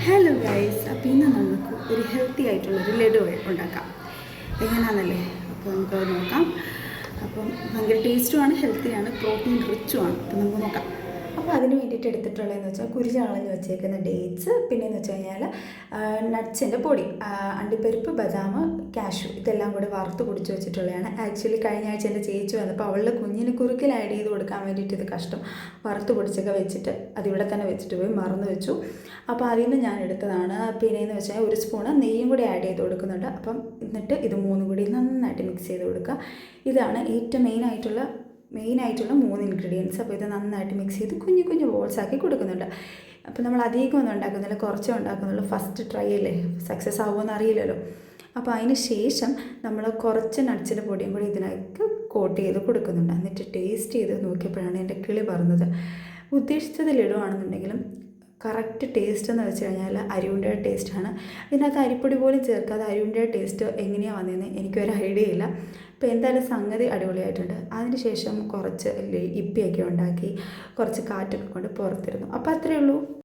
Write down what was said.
Hello guys, അപ്പോൾ ഇന്ന് നമുക്ക് ഒരു ഹെൽത്തി ആയിട്ടുള്ളൊരു ലഡു ഉണ്ടാക്കാം. എങ്ങനെയാണെന്നല്ലേ? അപ്പോൾ നമുക്കത് നോക്കാം. അപ്പം ഭയങ്കര ടേസ്റ്റുമാണ്, ഹെൽത്തിയാണ്, പ്രോട്ടീൻ റിച്ചുമാണ്. അപ്പോൾ നമുക്ക് നോക്കാം. അപ്പോൾ അതിന് വേണ്ടിയിട്ട് എടുത്തിട്ടുള്ളതെന്ന് വെച്ചാൽ കുരിശാളഞ്ഞ് വെച്ചേക്കുന്ന ഡേറ്റ്സ്, പിന്നെയെന്ന് വെച്ച് കഴിഞ്ഞാൽ നട്ട്സിൻ്റെ പൊടി, അണ്ടിപ്പരിപ്പ്, ബദാം, കാഷ്യൂ ഇതെല്ലാം കൂടി വറുത്ത് പൊടിച്ച് വെച്ചിട്ടുള്ളതാണ്. ആക്ച്വലി കഴിഞ്ഞ ആഴ്ച എൻ്റെ ചേച്ചി വന്നപ്പോൾ അവളുടെ കുഞ്ഞിന് കുറുക്കിൽ ആഡ് ചെയ്ത് കൊടുക്കാൻ വേണ്ടിയിട്ട് ഇത് കഷ്ടം വറുത്ത് പൊടിച്ചൊക്കെ വെച്ചിട്ട് അതിവിടെ തന്നെ വെച്ചിട്ട് പോയി മറന്നു വെച്ചു. അപ്പോൾ അതിന് ഞാൻ എടുത്തതാണ്. പിന്നെയെന്ന് വെച്ചാൽ ഒരു സ്പൂണ് നെയ്യും കൂടി ആഡ് ചെയ്ത് കൊടുക്കുന്നുണ്ട്. അപ്പം എന്നിട്ട് ഇത് മൂന്നും കൂടി നന്നായിട്ട് മിക്സ് ചെയ്ത് കൊടുക്കുക. ഇതാണ് ഏറ്റവും മെയിനായിട്ടുള്ള 3 ഇൻഗ്രീഡിയൻസ്. അപ്പോൾ ഇത് നന്നായിട്ട് മിക്സ് ചെയ്ത് കുഞ്ഞു കുഞ്ഞു ബോൾസാക്കി കൊടുക്കുന്നുണ്ട്. അപ്പോൾ നമ്മൾ അധികം ഒന്നും ഉണ്ടാക്കുന്നില്ല, കുറച്ചേ ഉണ്ടാക്കുന്നുള്ളൂ. ഫസ്റ്റ് ട്രൈ അല്ലേ, സക്സസ് ആവുമെന്ന് അറിയില്ലല്ലോ. അപ്പോൾ അതിന് ശേഷം നമ്മൾ കുറച്ച് നട്ട്സിൻ്റെ പൊടിയും കൂടി ഇതിനകത്ത് കോട്ട് ചെയ്ത് കൊടുക്കുന്നുണ്ട്. എന്നിട്ട് ടേസ്റ്റ് ചെയ്ത് നോക്കിയപ്പോഴാണ് എൻ്റെ കിളി പറഞ്ഞത്. ഉദ്ദേശിച്ചത് ലഡുവാണെന്നുണ്ടെങ്കിലും കറക്റ്റ് ടേസ്റ്റ് എന്ന് വെച്ച് കഴിഞ്ഞാൽ അരിയുണ്ടയുടെ ടേസ്റ്റാണ്. ഇതിനകത്ത് അരിപ്പൊടി പോലും ചേർക്കാതെ അരിയുണ്ടയുടെ ടേസ്റ്റ് എങ്ങനെയാണ് വന്നതെന്ന് എനിക്കൊരു ഐഡിയ ഇല്ല. അപ്പോൾ എന്തായാലും സംഗതി അടിപൊളിയായിട്ടുണ്ട്. അതിനുശേഷം കുറച്ച് ഇപ്പിയൊക്കെ ഉണ്ടാക്കി കുറച്ച് കാറ്റൊക്കെ കൊണ്ട് പുറത്തിരുന്നു. അപ്പോൾ അത്രയേ ഉള്ളൂ.